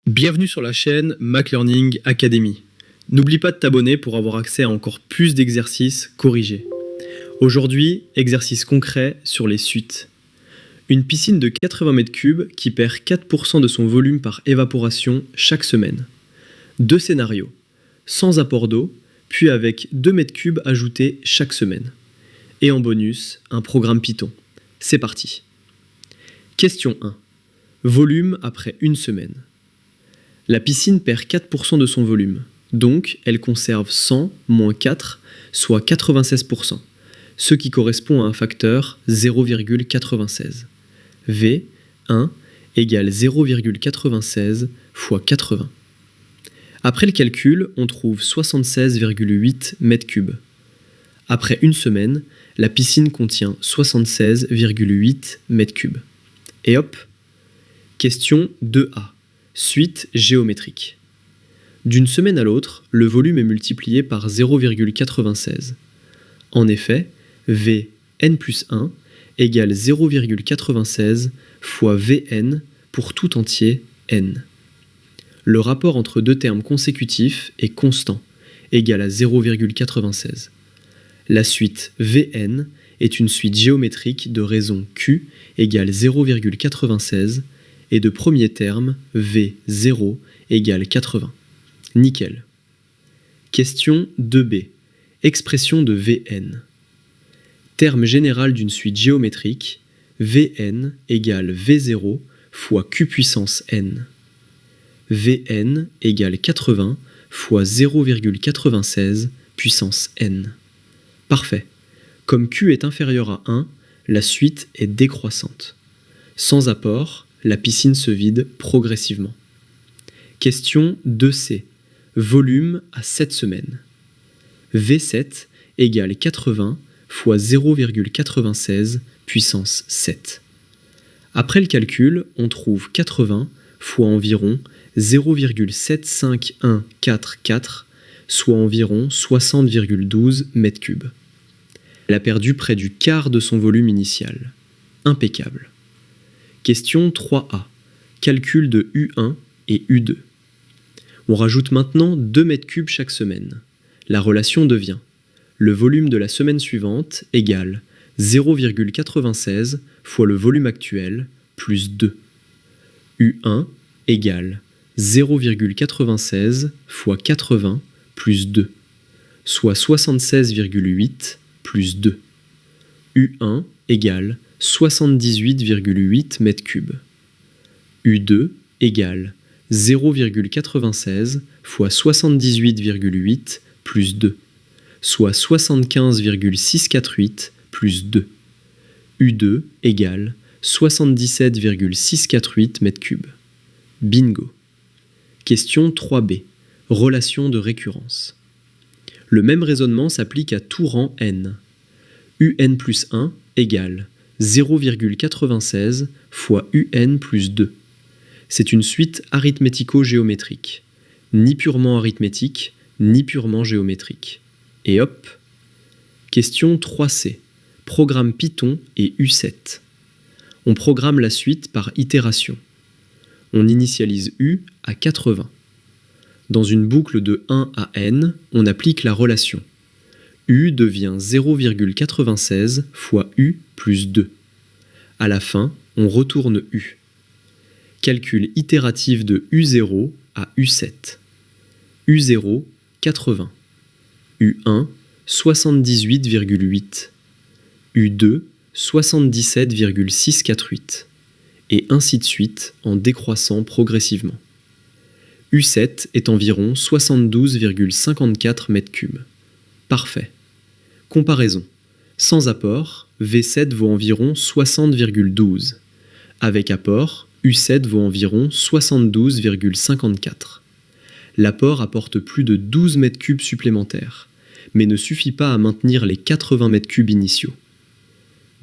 Bienvenue sur la chaîne Mac Learning Academy. N'oublie pas de t'abonner pour avoir accès à encore plus d'exercices corrigés. Aujourd'hui, exercice concret sur les suites. Une piscine de 80 m3 qui perd 4% de son volume par évaporation chaque semaine. 2 scénarios, sans apport d'eau, puis avec 2 m3 ajoutés chaque semaine. Et en bonus, un programme Python. C'est parti. Question 1. Volume après une semaine. La piscine perd 4% de son volume, donc elle conserve 100 moins 4, soit 96%, ce qui correspond à un facteur 0,96. V, 1, égale 0,96 fois 80. Après le calcul, on trouve 76,8 m3. Après une semaine, la piscine contient 76,8 m3. Et hop, question 2A. Suite géométrique. D'une semaine à l'autre, le volume est multiplié par 0,96. En effet, V n plus 1 égale 0,96 fois Vn pour tout entier n. Le rapport entre deux termes consécutifs est constant, égal à 0,96. La suite Vn est une suite géométrique de raison Q égale 0,96 et de premier terme V0 égale 80. Nickel. Question 2b. Expression de Vn. Terme général d'une suite géométrique, Vn égale V0 fois Q puissance n. Vn égale 80 fois 0,96 puissance n. Parfait. Comme Q est inférieur à 1, la suite est décroissante. Sans apport, la piscine se vide progressivement. Question 2c. Volume à 7 semaines. V7 égale 80 fois 0,96 puissance 7. Après le calcul, on trouve 80 fois environ 0,75144, soit environ 60,12 m3. Elle a perdu près du quart de son volume initial. Impeccable. Question 3a. Calcul de U1 et U2. On rajoute maintenant 2 m3 chaque semaine. La relation devient le volume de la semaine suivante égale 0,96 fois le volume actuel plus 2. U1 égale 0,96 fois 80 plus 2, soit 76,8 plus 2. U1 égale 78,8 m3. U2 égale 0,96 fois 78,8 plus 2, soit 75,648 plus 2. U2 égale 77,648 m3. Bingo. Question 3b. Relation de récurrence. Le même raisonnement s'applique à tout rang n. Un plus 1 égale 0,96 fois un plus 2. C'est une suite arithmético-géométrique, ni purement arithmétique, ni purement géométrique. Et hop. Question 3c. Programme Python et U7. On programme la suite par itération. On initialise U à 80. Dans une boucle de 1 à n, on applique la relation. U devient 0,96 fois U plus 2. À la fin, on retourne U. Calcul itératif de U0 à U7. U0, 80. U1, 78,8. U2, 77,648. Et ainsi de suite en décroissant progressivement. U7 est environ 72,54 m3. Parfait. Comparaison. Sans apport, V7 vaut environ 60,12. Avec apport, U7 vaut environ 72,54. L'apport apporte plus de 12 m3 supplémentaires, mais ne suffit pas à maintenir les 80 m3 initiaux.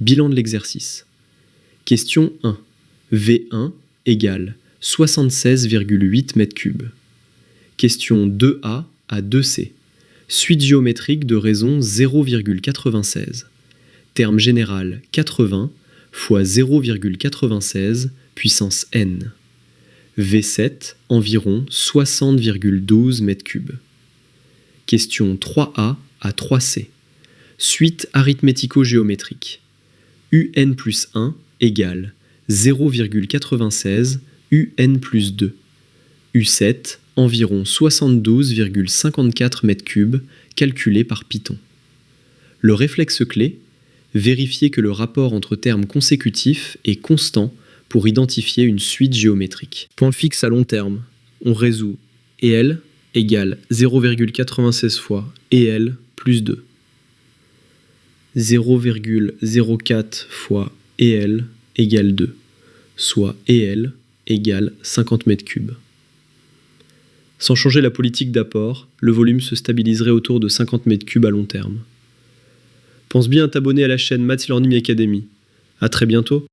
Bilan de l'exercice. Question 1. V1 égale 76,8 m3. Question 2A à 2C. Suite géométrique de raison 0,96. Terme général 80 fois 0,96 puissance n. V7, environ 60,12 m3. Question 3A à 3C. Suite arithmético-géométrique. UN plus 1 égale 0,96 UN plus 2. U7, environ 72,54 m3, calculé par Python. Le réflexe clé, vérifier que le rapport entre termes consécutifs est constant pour identifier une suite géométrique. Point fixe à long terme, on résout EL égale 0,96 fois EL plus 2. 0,04 fois EL égale 2, soit EL égale 50 m3. Sans changer la politique d'apport, le volume se stabiliserait autour de 50 m3 à long terme. Pense bien à t'abonner à la chaîne Maths Learning Academy. À très bientôt.